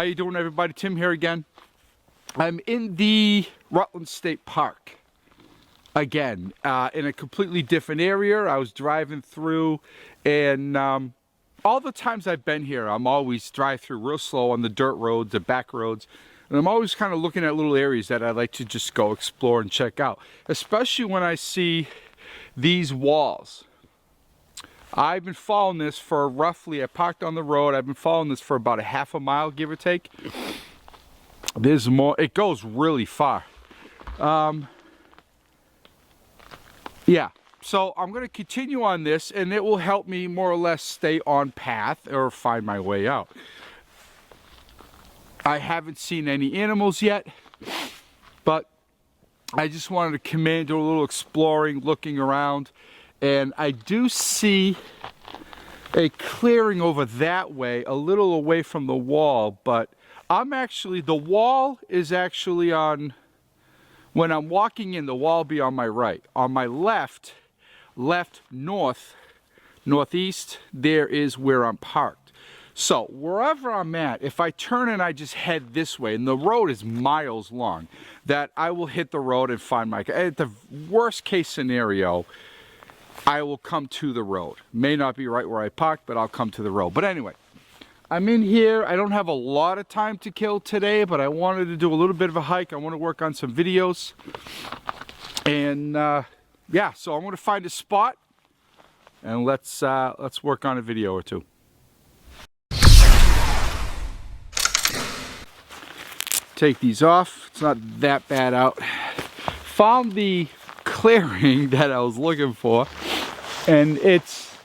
How you doing, everybody? Tim here again. I'm in the Rutland State Park again, in a completely different area. I was driving through, and all the times I've been here, I'm always drive through real slow on the dirt roads, the back roads, and I'm always kind of looking at little areas that I like to just go explore and check out, especially when I see these walls. I've been following this for roughly, I parked on the road, I've been following this for about a half a mile, give or take. There's more, it goes really far. Yeah, so I'm going to continue on this, and it will help me more or less stay on path or find my way out. I haven't seen any animals yet, but I just wanted to come in, do a little exploring, looking around. And I do see a clearing over that way, a little away from the wall, but the wall is actually on, when I'm walking in, the wall will be on my right. On my left, northeast, there is where I'm parked. So wherever I'm at, if I turn and I just head this way, and the road is miles long, that I will hit the road and find my, at the worst case scenario, I will come to the road. May not be right where I parked, but I'll come to the road. But anyway, I'm in here. I don't have a lot of time to kill today, but I wanted to do a little bit of a hike. I want to work on some videos. And yeah, so I'm going to find a spot and let's work on a video or two. Take these off. It's not that bad out. Found the clearing that I was looking for, and it's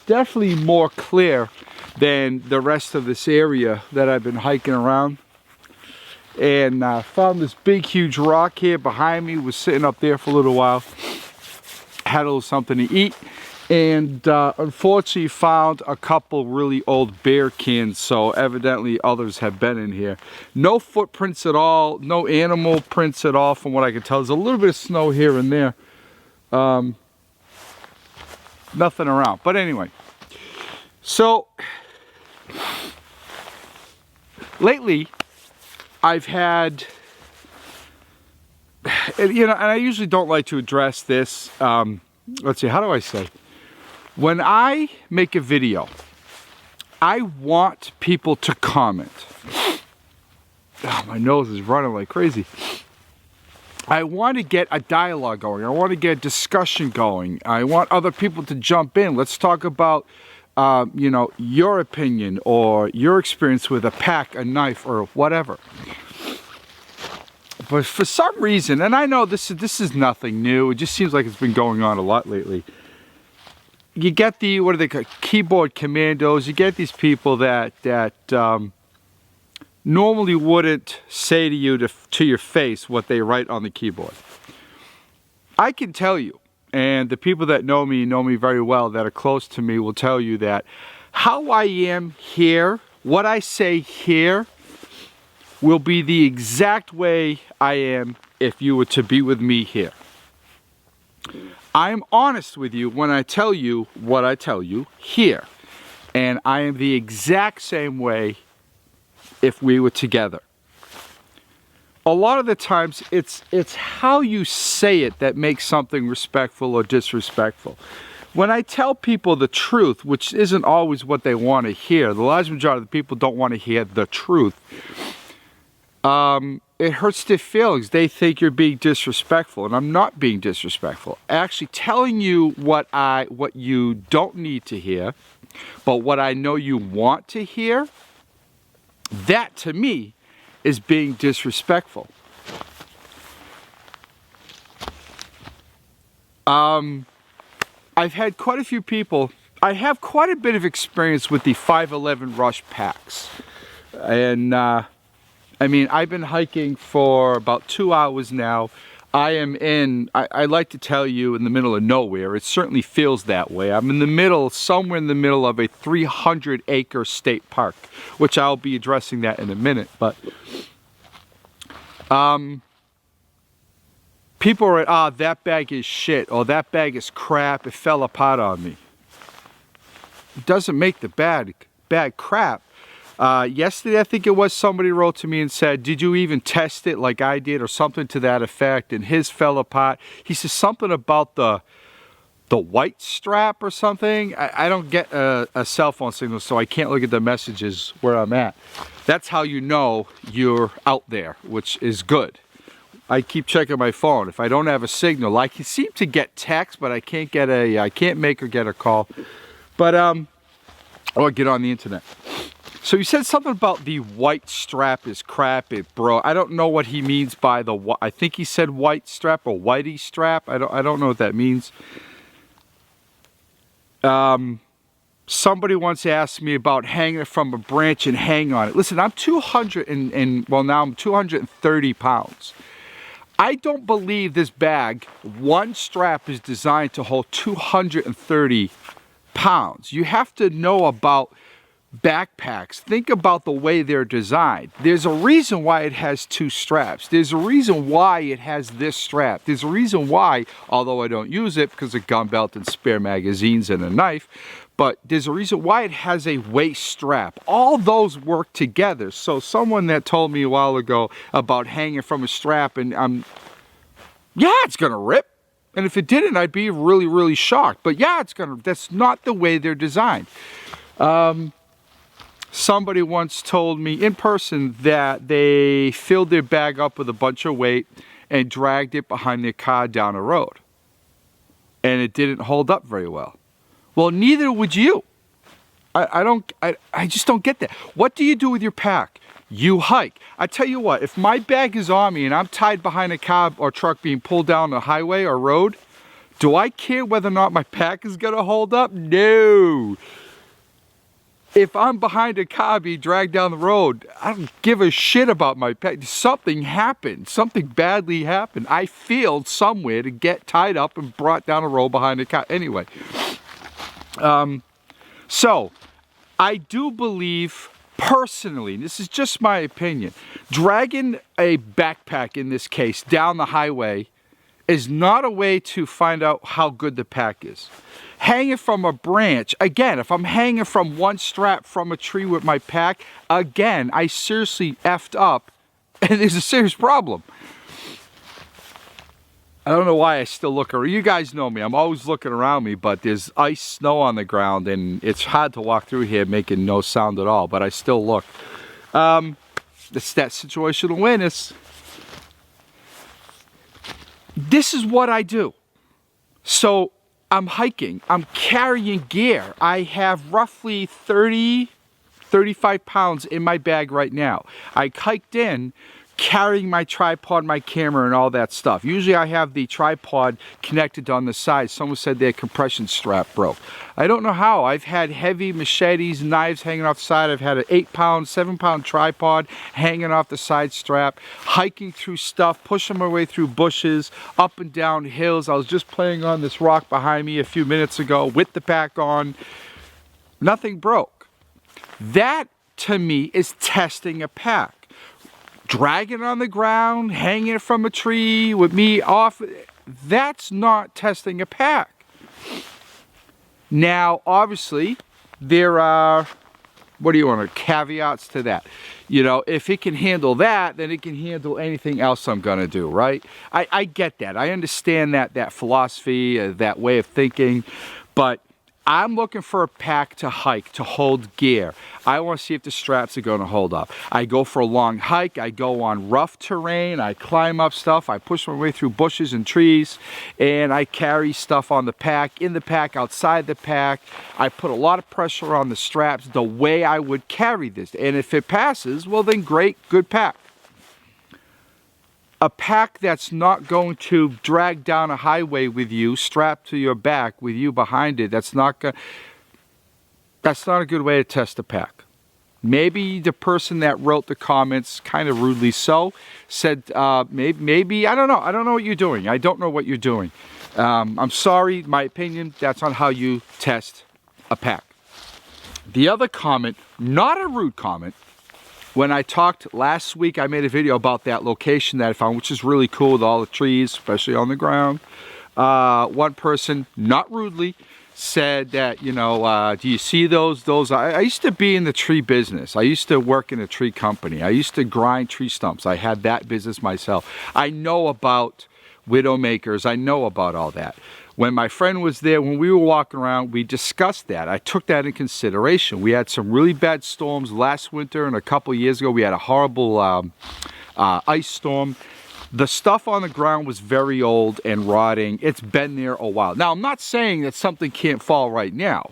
definitely more clear than the rest of this area that I've been hiking around. And found this big huge rock here behind me. Was sitting up there for a little while, had a little something to eat, and unfortunately found a couple really old beer cans, so evidently others have been in here. No footprints at all, no animal prints at all from what I can tell. There's a little bit of snow here and there. Nothing around, but anyway, so lately I've had, and I usually don't like to address this, let's see, how do I say? When I make a video, I want people to comment. Oh, my nose is running like crazy. I want to get a dialogue going. I want to get a discussion going. I want other people to jump in. Let's talk about, you know, your opinion or your experience with a pack, a knife, or whatever. But for some reason, and I know this is nothing new. It just seems like it's been going on a lot lately. You get the, what do they call, keyboard commandos. You get these people that normally wouldn't say to you to your face what they write on the keyboard. I can tell you, and the people that know me very well, that are close to me, will tell you that how I am here, what I say here, will be the exact way I am if you were to be with me here. I'm honest with you when I tell you what I tell you here. And I am the exact same way if we were together. A lot of the times it's how you say it that makes something respectful or disrespectful. When I tell people the truth, which isn't always what they want to hear, the large majority of the people don't want to hear the truth. It hurts their feelings. They think you're being disrespectful, and I'm not being disrespectful. Actually telling you what you don't need to hear, but what I know you want to hear, that to me is being disrespectful. I've had quite a few people, I have quite a bit of experience with the 511 Rush packs. And I mean, I've been hiking for about 2 hours now. I am in, I like to tell you, in the middle of nowhere. It certainly feels that way. I'm in the middle, somewhere in the middle of a 300-acre state park, which I'll be addressing that in a minute. But people are, that bag is shit, or that bag is crap, it fell apart on me. It doesn't make the bag crap. Yesterday, I think it was, somebody wrote to me and said, did you even test it like I did, or something to that effect? And his fell apart. He says something about the white strap or something. I don't get a cell phone signal, so I can't look at the messages where I'm at. That's how you know you're out there, which is good. I keep checking my phone. If I don't have a signal, I can seem to get text, but I can't get I can't make or get a call. But or get on the internet. So he said something about the white strap is crap, it broke. I don't know what he means by I think he said white strap or whitey strap. I don't know what that means. Somebody once asked me about hanging it from a branch and hang on it. Listen, I'm 230 pounds. I don't believe this bag, one strap is designed to hold 230 pounds. You have to know about backpacks. Think about the way they're designed. There's a reason why it has two straps. There's a reason why it has this strap. There's a reason why, although I don't use it because of gun belt and spare magazines and a knife, but there's a reason why it has a waist strap. All those work together. So someone that told me a while ago about hanging from a strap, and yeah, it's gonna rip. And if it didn't, I'd be really, really shocked. But yeah, that's not the way they're designed. Somebody once told me in person that they filled their bag up with a bunch of weight and dragged it behind their car down a road. And it didn't hold up very well. Well, neither would you. I just don't get that. What do you do with your pack? You hike. I tell you what, if my bag is on me and I'm tied behind a car or truck being pulled down the highway or road, do I care whether or not my pack is gonna hold up? No. If I'm behind a car being dragged down the road, I don't give a shit about my pack. Something happened. Something badly happened. I failed somewhere to get tied up and brought down a road behind a car. Anyway. So, I do believe, personally, this is just my opinion, dragging a backpack, in this case, down the highway is not a way to find out how good the pack is. Hanging from a branch, again, if I'm hanging from one strap from a tree with my pack, again, I seriously effed up, and there's a serious problem. I don't know why I still look around. You guys know me, I'm always looking around me, but there's ice, snow on the ground, and it's hard to walk through here making no sound at all, but I still look. It's that situational awareness. This is what I do. So I'm hiking, I'm carrying gear. I have roughly 35 pounds in my bag right now. I hiked in carrying my tripod, my camera, and all that stuff. Usually I have the tripod connected on the side. Someone said their compression strap broke. I don't know how. I've had heavy machetes, knives hanging off the side. I've had an 8-pound, 7-pound tripod hanging off the side strap, hiking through stuff, pushing my way through bushes, up and down hills. I was just playing on this rock behind me a few minutes ago with the pack on. Nothing broke. That, to me, is testing a pack. Dragging it on the ground, hanging it from a tree with me off, that's not testing a pack. Now, obviously, there are, caveats to that. You know, if it can handle that, then it can handle anything else I'm gonna do, right? I get that. I understand that philosophy, that way of thinking, but I'm looking for a pack to hike, to hold gear. I want to see if the straps are going to hold up. I go for a long hike, I go on rough terrain, I climb up stuff, I push my way through bushes and trees, and I carry stuff on the pack, in the pack, outside the pack. I put a lot of pressure on the straps the way I would carry this. And if it passes, well then great, good pack. A pack that's not going to drag down a highway with you, strapped to your back with you behind it, that's not a good way to test a pack. Maybe the person that wrote the comments, kind of rudely so, said maybe, I don't know. I don't know what you're doing. I don't know what you're doing. I'm sorry, my opinion, that's on how you test a pack. The other comment, not a rude comment, when I talked last week, I made a video about that location that I found, which is really cool with all the trees, especially on the ground. One person, not rudely, said that, you know, do you see those? I used to be in the tree business. I used to work in a tree company. I used to grind tree stumps. I had that business myself. I know about widowmakers. I know about all that. When my friend was there, when we were walking around, we discussed that. I took that in consideration. We had some really bad storms last winter, and a couple years ago we had a horrible ice storm. The stuff on the ground was very old and rotting. It's been there a while. Now, I'm not saying that something can't fall right now.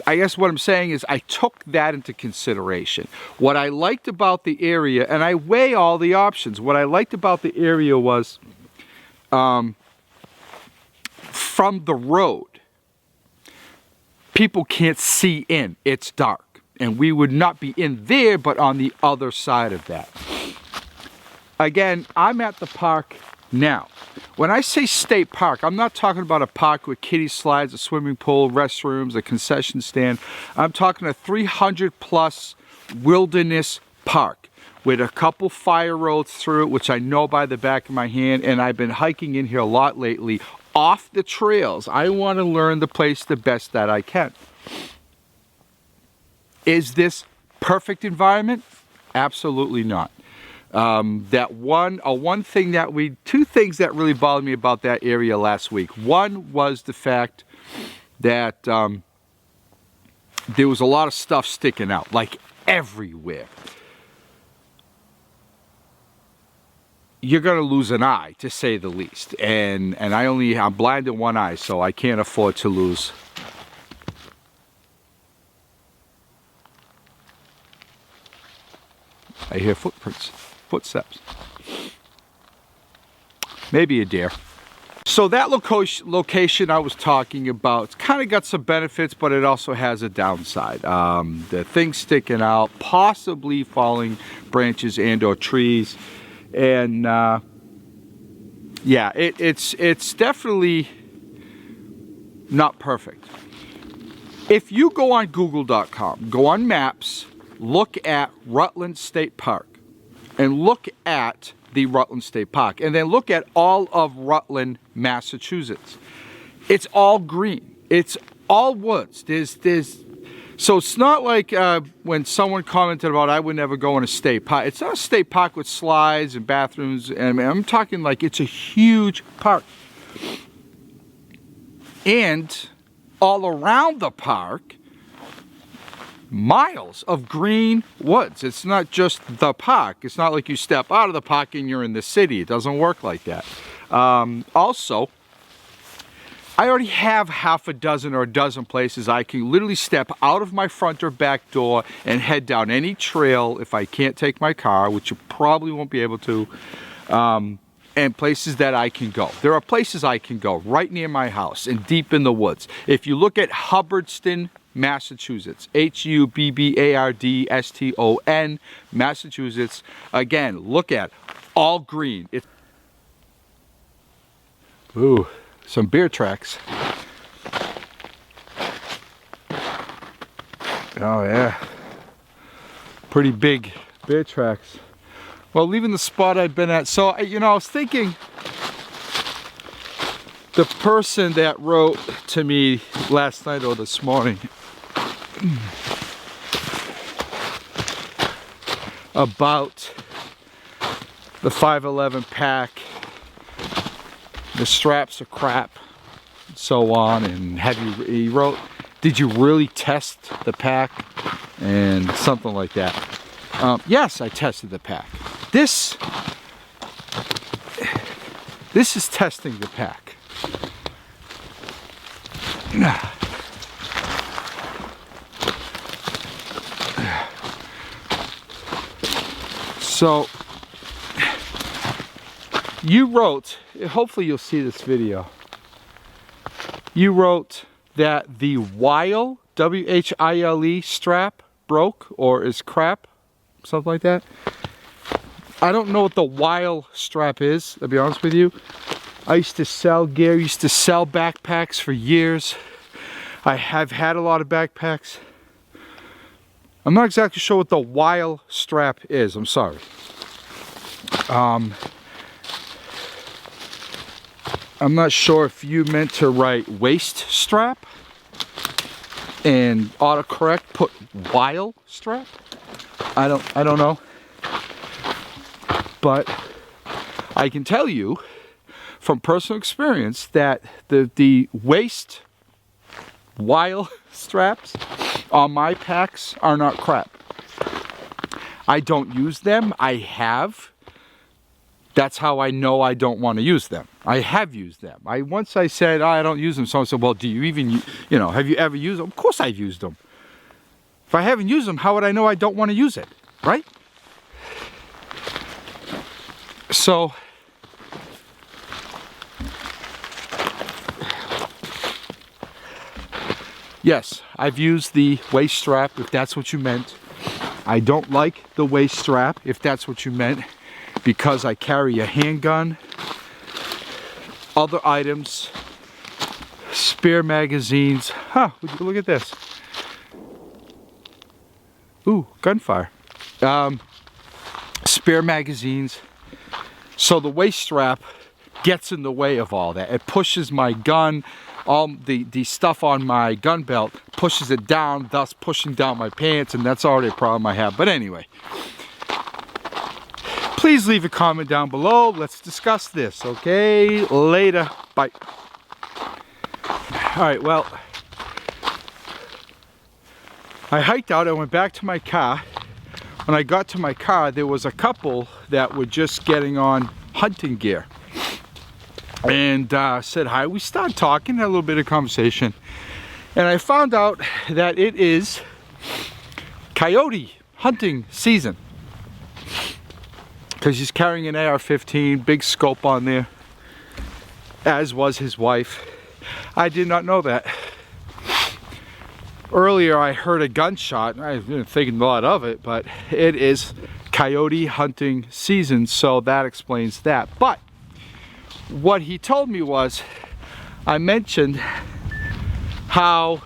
I guess what I'm saying is I took that into consideration. What I liked about the area, and I weigh all the options, what I liked about the area was from the road, people can't see in. It's dark. And we would not be in there, but on the other side of that. Again, I'm at the park now. When I say state park, I'm not talking about a park with kiddie slides, a swimming pool, restrooms, a concession stand. I'm talking a 300+ wilderness park with a couple fire roads through it, which I know by the back of my hand, and I've been hiking in here a lot lately off the trails. I want to learn the place the best that I can. Is this perfect environment? Absolutely not. Two things that really bothered me about that area last week. One was the fact that there was a lot of stuff sticking out, like everywhere. You're gonna lose an eye, to say the least, and I'm blind in one eye, so I can't afford to lose. I hear footsteps. Maybe a deer. So that location I was talking about kind of got some benefits, but it also has a downside. The things sticking out, possibly falling branches and or trees. And yeah, it's definitely not perfect. If you go on Google.com, go on Maps, look at Rutland State Park, and look at the Rutland State Park, and then look at all of Rutland, Massachusetts. It's all green. It's all woods. So it's not like when someone commented about I would never go in a state park. It's not a state park with slides and bathrooms. And I'm talking like it's a huge park. And all around the park, miles of green woods. It's not just the park. It's not like you step out of the park and you're in the city. It doesn't work like that. Also, I already have half a dozen or a dozen places I can literally step out of my front or back door and head down any trail if I can't take my car, which you probably won't be able to, and places that I can go. There are places I can go right near my house and deep in the woods. If you look at Hubbardston, Massachusetts, Hubbardston, Massachusetts, again, look at all green. Ooh. Some bear tracks. Oh yeah, pretty big bear tracks. Well, leaving the spot I've been at, so you know, I was thinking the person that wrote to me last night or this morning about the 511 pack, the straps are crap, and so on, and he wrote, did you really test the pack? And something like that. Yes, I tested the pack. This is testing the pack. So you wrote, hopefully you'll see this video, you wrote that the Whyle, W-H-I-L-E strap broke or is crap, something like that. I don't know what the Whyle strap is, to be honest with you. I used to sell gear, used to sell backpacks for years. I have had a lot of backpacks. I'm not exactly sure what the Whyle strap is, I'm sorry. I'm not sure if you meant to write waist strap and autocorrect put while strap. I don't know. But I can tell you from personal experience that the waist while straps on my packs are not crap. I don't use them. I have. That's how I know I don't want to use them. I have used them. Once I said, oh, I don't use them. Someone said, well, do you even, have you ever used them? Of course I've used them. If I haven't used them, how would I know I don't want to use it, right? So, yes, I've used the waist strap, if that's what you meant. I don't like the waist strap, if that's what you meant, because I carry a handgun, other items, spare magazines. Huh, would you look at this? Ooh, gunfire. Spare magazines. So the waist strap gets in the way of all that. It pushes my gun, all the stuff on my gun belt, pushes it down, thus pushing down my pants, and that's already a problem I have. But anyway, please leave a comment down below. Let's discuss this, okay? Later. Bye. All right, well, I hiked out. I went back to my car. When I got to my car, there was a couple that were just getting on hunting gear. And said hi. We started talking, had a little bit of conversation. And I found out that it is coyote hunting season. Because he's carrying an AR-15, big scope on there, as was his wife. I did not know that. Earlier I heard a gunshot. I didn't think a lot of it, but it is coyote hunting season, so that explains that. But what he told me was, I mentioned how,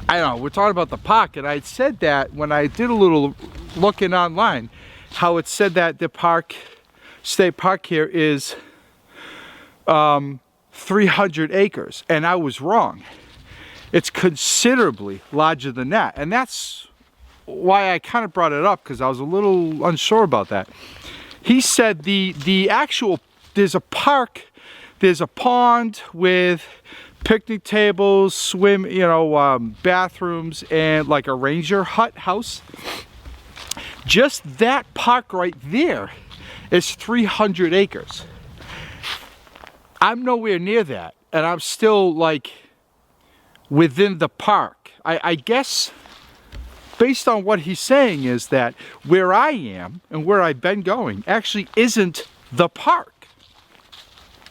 I don't know, we're talking about the park, and I said that when I did a little looking online, how it said that the park, state park here is 300 acres, and I was wrong. It's considerably larger than that, and that's why I kind of brought it up, because I was a little unsure about that. He said the actual, there's a park, there's a pond with picnic tables, bathrooms, and like a ranger hut house. Just that park right there is 300 acres. I'm nowhere near that, and I'm still like within the park. I guess based on what he's saying is that where I am and where I've been going actually isn't the park,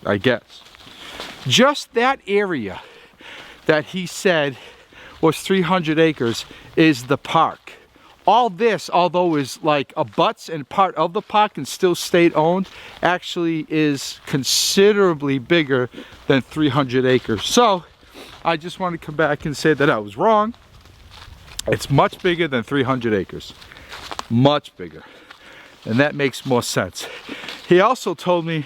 I guess. Just that area that he said was 300 acres is the park. All this, although is like abuts and part of the park and still state owned, actually is considerably bigger than 300 acres. So I just want to come back and say that I was wrong. It's much bigger than 300 acres. Much bigger. And that makes more sense. He also told me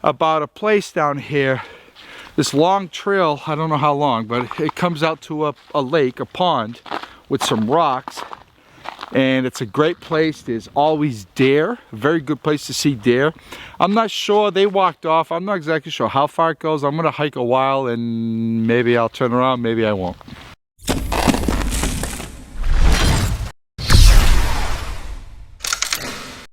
about a place down here, this long trail, I don't know how long, but it comes out to a lake, a pond, with some rocks. And it's a great place. There's always deer, a very good place to see deer. I'm not sure, they walked off. I'm not exactly sure how far it goes. I'm gonna hike a while and maybe I'll turn around, maybe I won't.